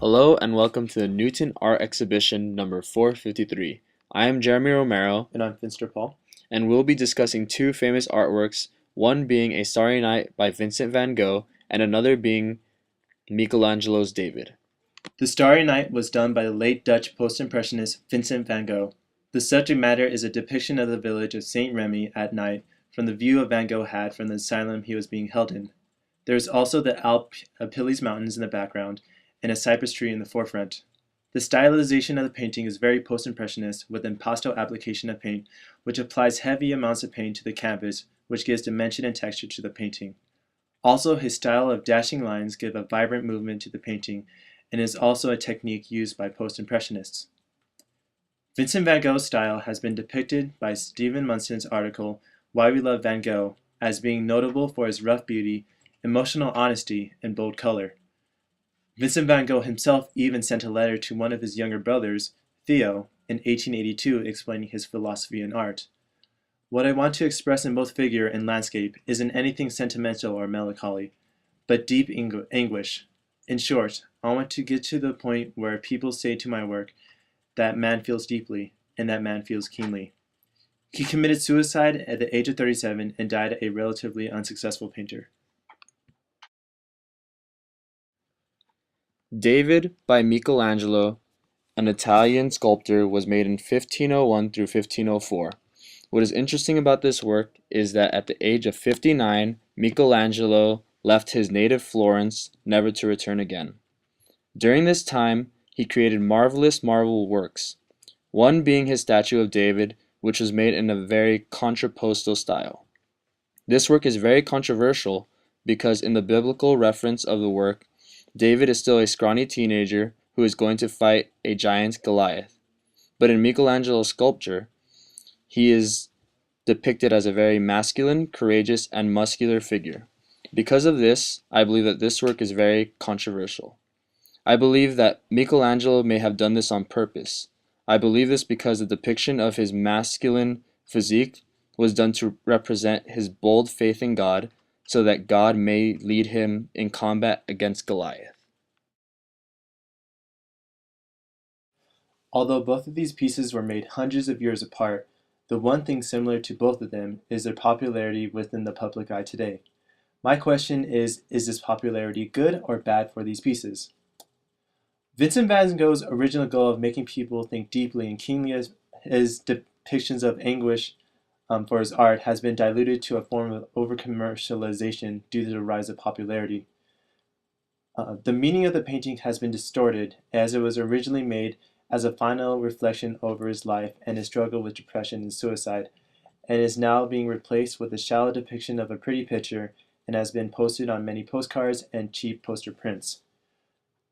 Hello and welcome to the Newton Art Exhibition number 453. I am Jeremy Romero, And I'm Finster Paul. and we'll be discussing two famous artworks, one being A Starry Night by Vincent van Gogh and another being Michelangelo's David. The Starry Night was done by the late Dutch post-impressionist Vincent van Gogh. The subject matter is a depiction of the village of Saint Remy at night from the view Van Gogh had from the asylum he was being held in. There is also the Apilles Mountains in the background and a cypress tree in the forefront. The stylization of the painting is very post-impressionist with impasto application of paint, which applies heavy amounts of paint to the canvas, which gives dimension and texture to the painting. Also, his style of dashing lines give a vibrant movement to the painting and is also a technique used by post-impressionists. Vincent van Gogh's style has been depicted by Stephen Munson's article, Why We Love Van Gogh, as being notable for his rough beauty, emotional honesty, and bold color. Vincent van Gogh himself even sent a letter to one of his younger brothers, Theo, in 1882 explaining his philosophy in art. What I want to express in both figure and landscape isn't anything sentimental or melancholy, but deep anguish. In short, I want to get to the point where people say to my work, that man feels deeply, and that man feels keenly. He committed suicide at the age of 37 and died a relatively unsuccessful painter. David by Michelangelo, an Italian sculptor, was made in 1501 through 1504. What is interesting about this work is that at the age of 59, Michelangelo left his native Florence, never to return again. During this time, he created marvelous marble works, one being his statue of David, which was made in a very contrapposto style. This work is very controversial because in the biblical reference of the work, David is still a scrawny teenager who is going to fight a giant Goliath. But in Michelangelo's sculpture, he is depicted as a very masculine, courageous, and muscular figure. Because of this, I believe that this work is very controversial. I believe that Michelangelo may have done this on purpose. I believe this because the depiction of his masculine physique was done to represent his bold faith in God, so that God may lead him in combat against Goliath. Although both of these pieces were made hundreds of years apart, the one thing similar to both of them is their popularity within the public eye today. My question is this popularity good or bad for these pieces? Vincent van Gogh's original goal of making people think deeply and keenly as his depictions of anguish for his art has been diluted to a form of over-commercialization due to the rise of popularity. The meaning of the painting has been distorted as it was originally made as a final reflection over his life and his struggle with depression and suicide, and is now being replaced with a shallow depiction of a pretty picture and has been posted on many postcards and cheap poster prints.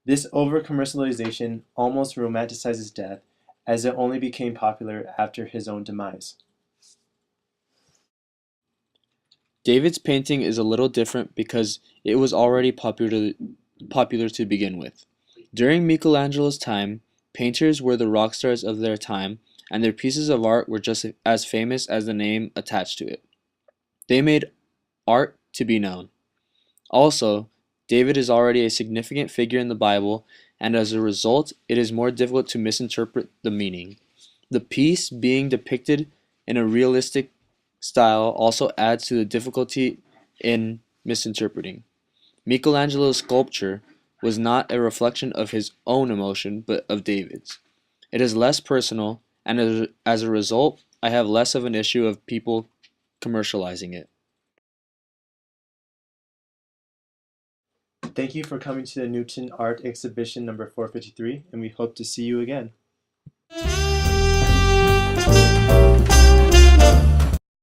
This over-commercialization almost romanticizes death, as it only became popular after his own demise. David's painting is a little different because it was already popular to begin with. During Michelangelo's time, painters were the rock stars of their time, and their pieces of art were just as famous as the name attached to it. They made art to be known. Also, David is already a significant figure in the Bible, and as a result, it is more difficult to misinterpret the meaning. The piece being depicted in a realistic style also adds to the difficulty in misinterpreting. Michelangelo's sculpture was not a reflection of his own emotion, but of David's. It is less personal, and as a result, I have less of an issue of people commercializing it. Thank you for coming to the Newton Art Exhibition number 453, and we hope to see you again.